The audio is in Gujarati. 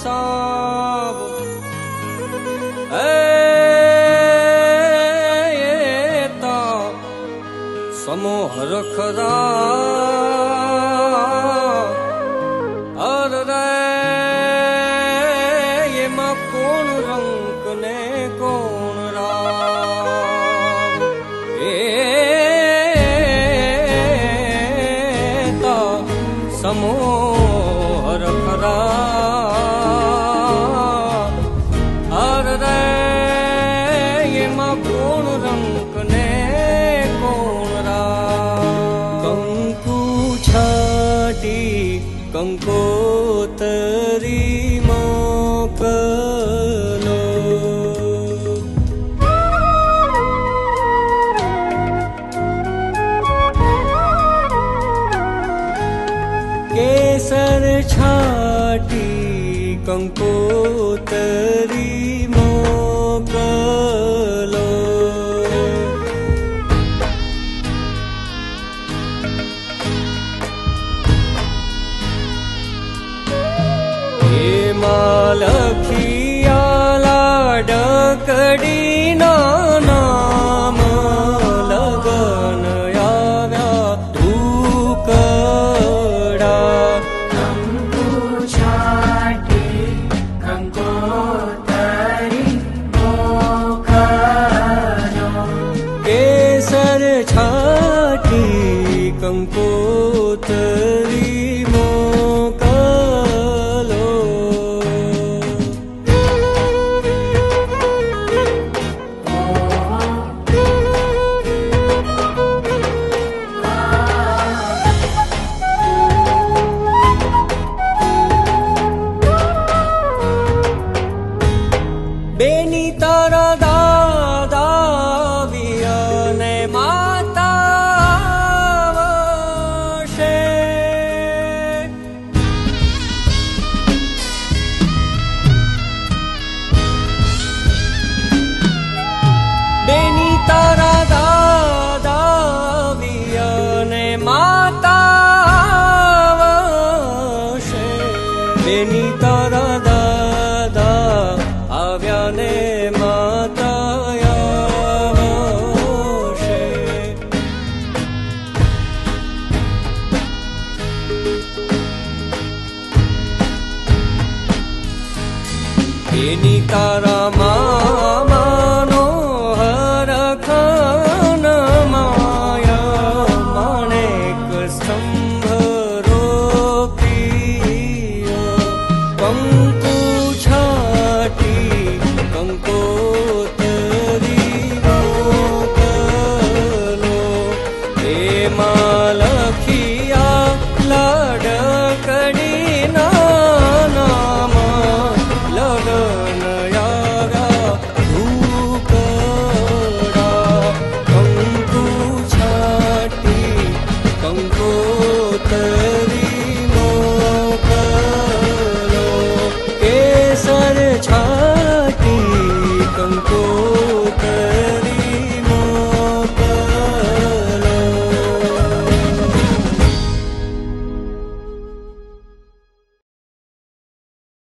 સાબ સમો હરખરા અર રે એમાં કોણ રંગ ને કોણ રામ એ સમો હરખરા અર રે એમાં કોણ રંગ ને કંકોતરી મોકલો કેસર છાટી કંકોતરી મોકલો લખિયાલા ડકડીના નામ લગન આવ્યા ઢુકડા કંકુ છાટી કંકોતરી મોકલો કેસર છાટી કંકોતરી મોકલો બેની તારા દાદા વિયને માતા વશે બેની તારા દાદા વિયને માતા વશે બેની તારા દાદા આવ્યા ને માતા આવશે એની તારા